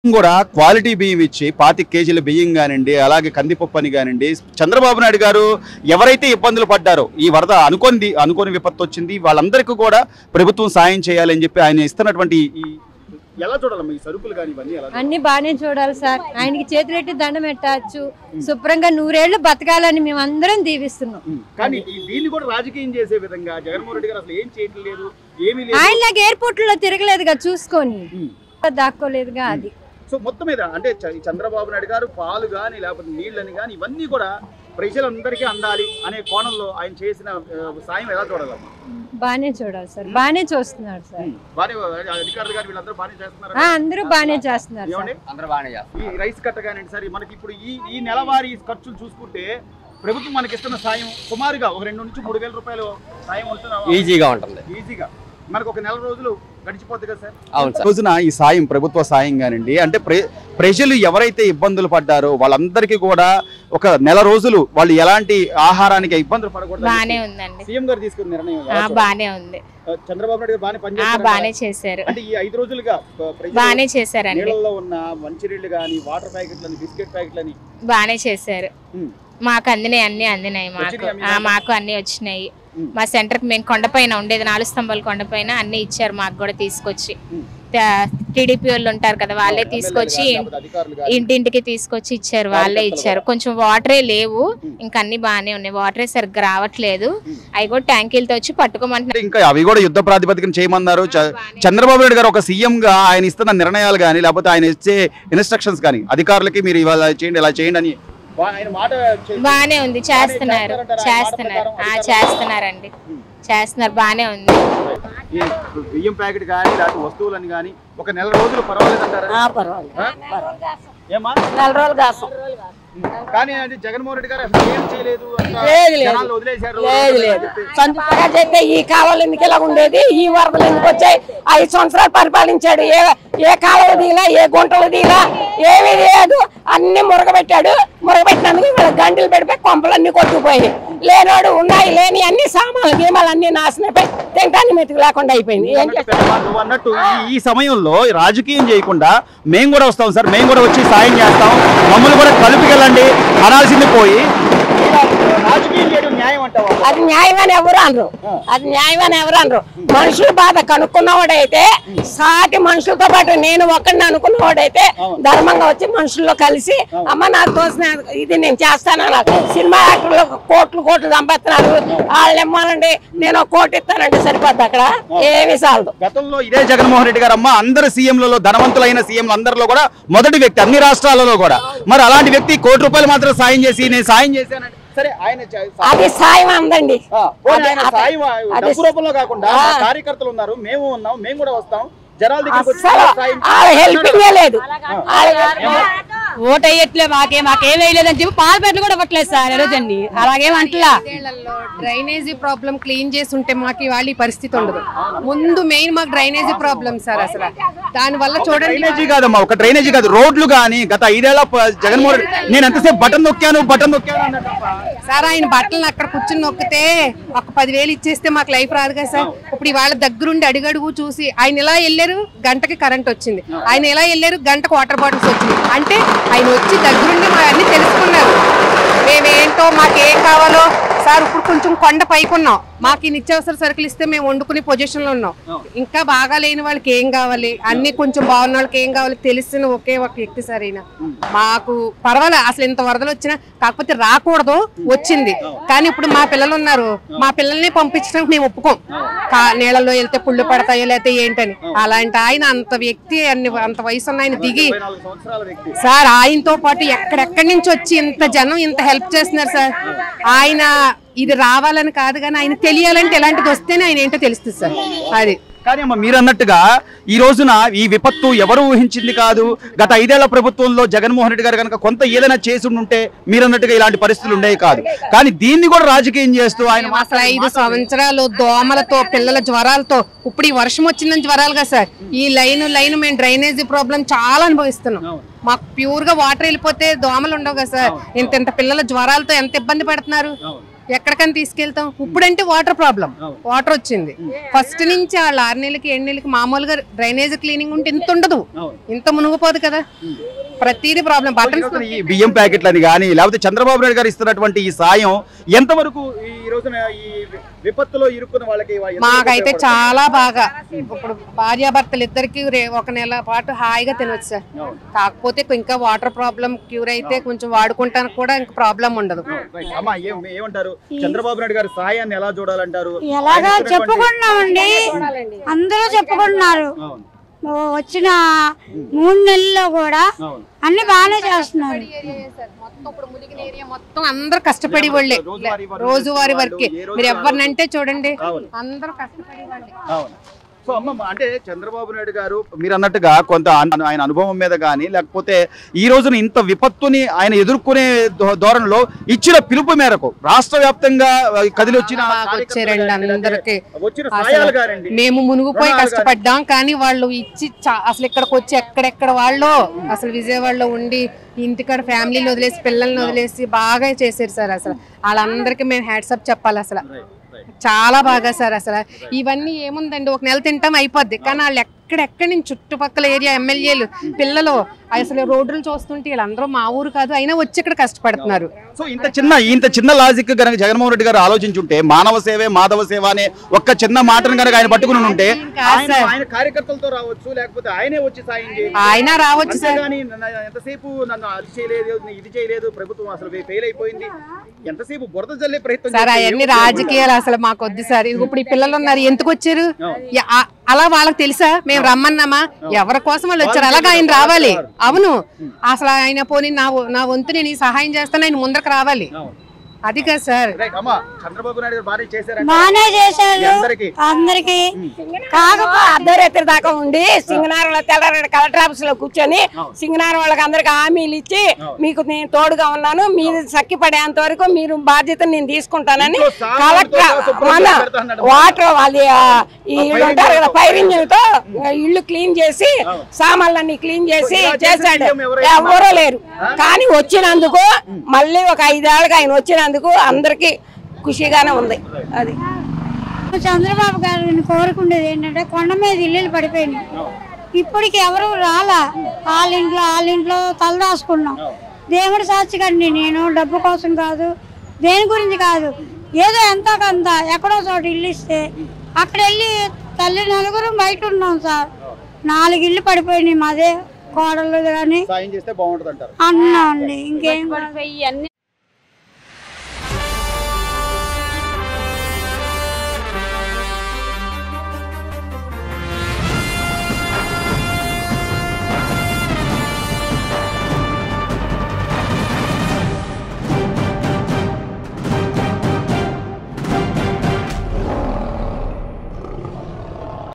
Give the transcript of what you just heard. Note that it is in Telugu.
కూడా క్వాలిటీ బియ్యం ఇచ్చి 25 కేజీల బియ్యం కానివ్వండి, అలాగే కందిపప్పు అని కానివ్వండి, చంద్రబాబు నాయుడు గారు ఎవరైతే ఇబ్బందులు పడ్డారో ఈ వరద అనుకోని విపత్తు వచ్చింది, వాళ్ళందరికీ కూడా ప్రభుత్వం సాయం చేయాలని చెప్పి ఆయన ఇస్తున్నటువంటి ఎలా చూడాలమ్మా ఈ సరుకులు కానీ ఇవన్నీ అన్ని బాగానే చూడాలి సార్. ఆయనకి చేతులెట్టి దండం పెట్టచ్చు, శుభ్రంగా 100 ఏళ్ళు బతకాలని మేము అందరం దీవిస్తున్నాం. కానీ దీన్ని కూడా రాజకీయం చేసే విధంగా జగన్మోహన్ రెడ్డి గారు అసలు ఏం చేయట్లేదు, ఏమీ లేదు. ఆయనలాగా ఎయిర్పోర్ట్ లో తిరగలేదుగా, చూసుకొని దాక్కోలేదుగా. అది సో మొత్తం మీద అంటే చంద్రబాబు నాయుడు గారు పాలు కానీ లేకపోతే నీళ్ళని కానీ ఇవన్నీ కూడా ప్రజలందరికీ అందాలి అనే కోణంలో ఆయన చేసిన సాయం ఎలా చూడాలమ్మా? బానే చూడాలి సార్, బానే చూస్తున్నారు సార్. అధికారులు గారు వీళ్ళందరూ బానే చేస్తున్నారు, అందరూ బానే చేస్తున్నారు. ఈ రైస్ కట్ట కానివ్వండి సార్, మనకి ఇప్పుడు ఈ నెలవారీ ఖర్చులు చూసుకుంటే ప్రభుత్వం మనకి ఇస్తున్న సాయం సుమారుగా ఒక 2 నుంచి 3 వేల రూపాయలు సాయం ఉంటుంది, ఈజీగా ఉంటుంది. ఈజీగా మనకు ఒక 4 రోజులు గడిచిపోతుంది కదా సార్. అవును సార్. రోజున ఈ సాయం ప్రభుత్వ సాయం కానివ్వండి, అంటే ప్రజలు ఎవరైతే ఇబ్బందులు పడ్డారో వాళ్ళందరికీ కూడా ఒక 4 రోజులు వాళ్ళు ఎలాంటి ఆహారానికి ఇబ్బందులు పడకూడదు. బానే ఉందండి సీఎం గారు తీసుకున్న నిర్ణయం. బానే ఉంది. చంద్రబాబు నాయుడు గారు బానే చేశారు. అంటే ఈ 5 రోజులుగా బానే చేశారండి. నీళ్ళలో ఉన్న మంచినీళ్ళు గాని, వాటర్ ప్యాకెట్లని, బిస్కెట్ ప్యాకెట్లని బానే చేశారు. మాకు అందినాయి, అన్ని అందినాయి. మాకు అన్ని వచ్చినాయి. మా సెంటర్ కి మేము కొండపైన ఉండేది, 4 స్తంభాల కొండపైన అన్ని ఇచ్చారు మాకు కూడా తీసుకొచ్చి. టీడీపీ వాళ్ళు ఉంటారు కదా, వాళ్ళే తీసుకొచ్చి ఇంటింటికి తీసుకొచ్చి ఇచ్చారు, వాళ్ళే ఇచ్చారు. కొంచెం వాటరే లేవు, ఇంకా అన్ని బాగానే ఉన్నాయి. వాటరే సరిగ్గా రావట్లేదు, అవి కూడా ట్యాంకీలతో వచ్చి పట్టుకోమంటున్నారు. ఇంకా అవి కూడా యుద్ధ ప్రాతిపదికన చేయమన్నారు. చంద్రబాబు నాయుడు గారు ఒక సీఎం గా ఆయన ఇస్తున్న నిర్ణయాలు కానీ లేకపోతే ఆయన ఇచ్చే ఇన్స్ట్రక్షన్స్ కానీ అధికారులకి మీరు ఇవాళ చేయండి, ఇలా చేయండి అని బానే ఉంది. చేస్తున్నారండి, చేస్తున్నారు. బానే ఉంది. బియ్యం ప్యాకెట్ కానీ లేకపోతే వస్తువులని కానీ ఒక 4 రోజులు పర్వాలేదు అంటారా? ఏమా 4 రోజులు కాదు. కానీ అది జగన్మోహన్ రెడ్డి గారు అసలు ఏం చేయలేదు, వదిలేశారు. చెప్తే ఈ కాలువలు ఎందుకు ఇలా ఉండేది, ఈ వరదలు ఎందుకు వచ్చాయి? 5 సంవత్సరాలు పరిపాలించాడు. ఏ కాలువ దిగినా, ఏ గుంటలు దిగినా ఏమీ లేదు, అన్ని మురగబెట్టాడు. మురగబెట్టినందుకు వీళ్ళ గంటలు పెడిపోయి కొంపలన్నీ కొట్టుకుపోయి, లేనాడు ఉన్నాయి లేని అన్ని సామాన్లు గీమాలు అన్ని నాశనపోయి తింటాన్ని మెతుకు లేకుండా అయిపోయింది. అన్నట్టు ఈ సమయంలో రాజకీయం చేయకుండా మేము కూడా వస్తాం సార్, మేము కూడా వచ్చి సాయం చేస్తాం, మమ్మల్ని కూడా కలుపుకెళ్ళండి అనాల్సింది పోయి రాజకీయం చేయడం న్యాయం అంటావా? అది న్యాయమని ఎవరు అనరు, అది న్యాయమని ఎవరు అనరు. మనుషుల బాధ కనుక్కున్నవాడైతే, సాటి మనుషులతో పాటు నేను ఒక్కడిని అనుకున్నవాడైతే ధర్మంగా వచ్చి మనుషుల్లో కలిసి అమ్మ నాకు తోసిన ఇది నేను చేస్తానన్నారు. సినిమా యాక్టర్లు కోట్లు సంపాదిస్తున్నారు, వాళ్ళు ఇమ్మానండి నేను 1 కోటి ఇస్తానండి సరిపోద్ది, అక్కడ ఏమి చాలదు. గతంలో ఇదే జగన్మోహన్ రెడ్డి గారు అమ్మ అందరు సీఎంలలో ధనవంతులైన సీఎంలు అందరిలో కూడా మొదటి వ్యక్తి అన్ని రాష్ట్రాలలో కూడా. మరి అలాంటి వ్యక్తి 1 కోటి రూపాయలు మాత్రం సాయం చేసి నేను సాయం చేశానంటే సరే, ఆయన అది సాయం అందండి. డబ్బు రూపంలో కాకుండా కార్యకర్తలు ఉన్నారు, మేము ఉన్నాం, మేము కూడా వస్తాం, జనాల హెల్పింగే లేదు. ఓటు వేయట్లే, మాకేం వేయలేదని చెప్పి పాలపేటలు కూడా ఇవ్వట్లేదు సార్ రోజండి. అలాగేమంటలా డ్రైనేజీ ప్రాబ్లం క్లీన్ చేసి ఉంటే మాకు ఇవాళ ఈ పరిస్థితి ఉండదు. ముందు మెయిన్ మాకు డ్రైనేజీ ప్రాబ్లం సార్. అసలు దాని వల్ల చూడండి, డ్రైనేజీ కాదమ్మా, ఒక డ్రైనేజీ కాదు, రోడ్లు కానీ గత 5 ఏళ్ల జగన్మోహన్ రెడ్డి నేను ఎంతసేపు బటన్ నొక్కాను సార్. ఆయన బట్టలను అక్కడ కూర్చుని నొక్కితే ఒక 10,000 ఇచ్చేస్తే మాకు లైఫ్ రాదు కదా సార్. ఇప్పుడు ఇవాళ దగ్గరుండి అడుగడుగు చూసి ఆయన ఎలా వెళ్ళారు, గంటకి కరెంట్ వచ్చింది. ఆయన ఎలా వెళ్ళారు, గంటకు వాటర్ బాటిల్స్ వచ్చింది. అంటే ఆయన వచ్చి దగ్గరుండి మా అన్ని తెలుసుకున్నారు, మేమేంటో మాకేం కావాలో. సార్ ఇప్పుడు కొంచెం కొండ పైకున్నాం, మాకు ఈ నిత్యావసర సరుకులు ఇస్తే మేము వండుకునే పొజిషన్ లో ఉన్నాం. ఇంకా బాగా లేని వాళ్ళకి ఏం కావాలి, అన్ని కొంచెం బాగున్న వాళ్ళకి ఏం కావాలి తెలిసిన ఒకే ఒక వ్యక్తి సార్ అయినా. మాకు పర్వాలేదు, అసలు ఇంత వరదలు వచ్చినా కాకపోతే రాకూడదు, వచ్చింది. కానీ ఇప్పుడు మా పిల్లలు ఉన్నారు, మా పిల్లల్ని పంపించడానికి మేము ఒప్పుకోం. నీళ్ళలో వెళ్తే పుళ్ళు పడతాయో లేకపోతే ఏంటని. అలాంటి ఆయన అంత వ్యక్తి, అంత వయసు ఉన్న ఆయన దిగి సార్ ఆయనతో పాటు ఎక్కడెక్కడి నుంచి వచ్చి ఇంత జనం ఇంత హెల్ప్ చేస్తున్నారు సార్. ఆయన ఇది రావాలని కాదు కానీ ఆయన తెలియాలంటే ఎలాంటిది వస్తేనే ఆయన ఏంటో తెలుస్తుంది సార్. అది కానీ అమ్మ మీరు అన్నట్టుగా ఈ రోజున ఈ విపత్తు ఎవరు ఊహించింది కాదు. గత 5 ఏళ్ల ప్రభుత్వంలో జగన్మోహన్ రెడ్డి గారు కనుక కొంత ఏదైనా చేసి ఉంటే మీరు అన్నట్టుగా ఇలాంటి పరిస్థితులు ఉండేవి కాదు. కానీ దీన్ని కూడా రాజకీయం చేస్తూ ఆయన అసలు 5 సంవత్సరాలు దోమలతో, పిల్లల జ్వరాలతో, ఇప్పుడు ఈ వర్షం వచ్చిందని జ్వరాలు కదా సార్. ఈ లైన్ మేము డ్రైనేజీ ప్రాబ్లం చాలా అనుభవిస్తున్నాం. మాకు ప్యూర్ గా వాటర్ వెళ్ళిపోతే దోమలు ఉండవు కదా సార్. ఇంత పిల్లల జ్వరాలతో ఎంత ఇబ్బంది పడుతున్నారు. ఎక్కడికని తీసుకెళ్తాం? ఇప్పుడంటే వాటర్ ప్రాబ్లం, వాటర్ వచ్చింది. ఫస్ట్ నుంచి వాళ్ళు 6 నెలలకి 7 నెలలకి మామూలుగా డ్రైనేజ్ క్లీనింగ్ ఉంటే ఇంత ఉండదు, ఇంత మునిగిపోదు కదా. ప్రతిదీ ప్రాబ్లం. ఈ బియ్యం ప్యాకెట్లని కానీ లేకపోతే చంద్రబాబు నాయుడు గారు ఇస్తున్నటువంటి ఈ సాయం ఎంతవరకు ఈ రోజున ఈ విపత్తులో ఇరుక్కున్న వాళ్ళకి? మాకైతే చాలా బాగా, ఇప్పుడు భార్యాభర్తలు ఇద్దరికి 1 నెల పాటు హాయిగా తినొచ్చు సార్. కాకపోతే ఇంకా వాటర్ ప్రాబ్లం క్యూర్ అయితే కొంచెం వాడుకుంటానికి కూడా ఇంకా ప్రాబ్లం ఉండదు. ఏమంటారు? చంద్రబాబు నాయుడు గారి సహాయాన్ని ఎలా చూడాలంటారు? ఎలాగా చెప్పుకుంటున్నామండి, అందరూ చెప్పుకుంటున్నారు. వచ్చిన 3 నెలల్లో కూడా అన్ని బాగానే చేస్తున్నారు. మొత్తం అందరూ కష్టపడి వాళ్ళే, రోజువారీ వర్కే. మీరు ఎవరినంటే చూడండి, అందరూ కష్టపడి వాళ్ళే. సో అమ్మ, అంటే చంద్రబాబు నాయుడు గారు మీరు అన్నట్టుగా కొంత ఆయన అనుభవం మీద కానీ లేకపోతే ఈ రోజున ఇంత విపత్తుని ఆయన ఎదుర్కొనే ధోరణిలో ఇచ్చిన పిలుపు మేరకు రాష్ట్ర వ్యాప్తంగా కదిలి వచ్చారండి అందరికి. మేము మునిగిపోయి కష్టపడ్డాం, కానీ వాళ్ళు ఇచ్చి అసలు ఇక్కడికి వచ్చి ఎక్కడెక్కడ వాళ్ళు అసలు విజయవాడలో ఉండి ఇంటికాడ ఫ్యామిలీని వదిలేసి పిల్లల్ని వదిలేసి బాగా చేశారు సార్. అసలు వాళ్ళందరికీ మేము హ్యాట్సప్ చెప్పాలి. అసలు చాలా బాగా సార్. అసలు ఇవన్నీ ఏముందండి, 1 నెల తింటాం అయిపోద్ది, కానీ వాళ్ళు ఎక్కడెక్కడి నుంచి చుట్టుపక్కల ఏరియా ఎమ్మెల్యేలు పిల్లలు అసలు రోడ్లు చూస్తుంటే వీళ్ళందరూ మా ఊరు కాదు, అయినా వచ్చి ఇక్కడ కష్టపడుతున్నారు. సో ఇంత చిన్న లాజిక్ కనుక జగన్మోహన్ రెడ్డి గారు ఆలోచించుంటే, మానవ సేవే మాధవ సేవ అనే ఒక్క చిన్న మాటను కనుక ఆయన పట్టుకుని ఉంటే ఆయన కార్యకర్తలతో రావచ్చు, లేకపోతే ఆయనే వచ్చి సాయం చేయాలి, ఆయన రావచ్చు సార్. ఎంతసేపు నన్ను అది చేయలేదు ఇది చేయలేదు, ప్రభుత్వం అసలు ఫెయిల్ అయిపోయింది, ఎంతసేపు బురద జల్లే ప్రయత్నం సార్. అవన్నీ రాజకీయాలు అసలు మాకు వద్దు సార్. ఇప్పుడు ఈ పిల్లలు ఉన్నారు, ఎందుకు వచ్చారు అలా వాళ్ళకి తెలుసా? మేము రమ్మన్నామా? ఎవరి కోసం వాళ్ళు వచ్చారు, అలాగా ఆయన రావాలి. అవును, అసలు ఆయన పోనీ నా వంతు నేను ఈ సహాయం చేస్తాను, ఆయన ముందరకు రావాలి. అది కదా సార్. చంద్రబాబు నాయుడు బాగానే చేశారు అందరికి. కాకపోతే అర్ధరాత్రి దాకా ఉండి సింగనారంలో తెల్లారెడ్డి కలెక్టర్ ఆఫీస్ లో కూర్చొని సింగనారం వాళ్ళకి అందరికి హామీలు ఇచ్చి మీకు నేను తోడుగా ఉన్నాను, మీరు సక్కిపడేంత వరకు మీరు బాధ్యత నేను తీసుకుంటానని కలెక్టర్ మన వాటర్ వాళ్ళు ఇల్లు ఉంటారు కదా, ఫైర్ ఇంజిన్ తో ఇల్లు క్లీన్ చేసి సామాన్లన్నీ క్లీన్ చేసి చేశాడు. ఎవరూ లేరు, కానీ వచ్చినందుకు మళ్ళీ ఒక 5 ఏళ్ళకి ఆయన వచ్చినందుకు అందరికి ఖుషిగానే ఉంది. అది చంద్రబాబు గారిని కోరుకునేది ఏంటంటే, కొండ మీద ఇల్లు పడిపోయినాయి, ఇప్పటికి ఎవరు రాలా, వాళ్ళ ఇంట్లో తలదాసుకున్నాం. దేవుడి సాక్షిగాండి, నేను డబ్బు కోసం కాదు, దేని గురించి కాదు, ఏదో ఎంతో కొంత ఎక్కడో చోట ఇల్లు ఇస్తే అక్కడ వెళ్ళి తల్లి నలుగురు బయట ఉన్నాం సార్. 4 ఇల్లు పడిపోయినాయి, మాదే కోడలు కానీ అన్నా అండి. ఇంకేం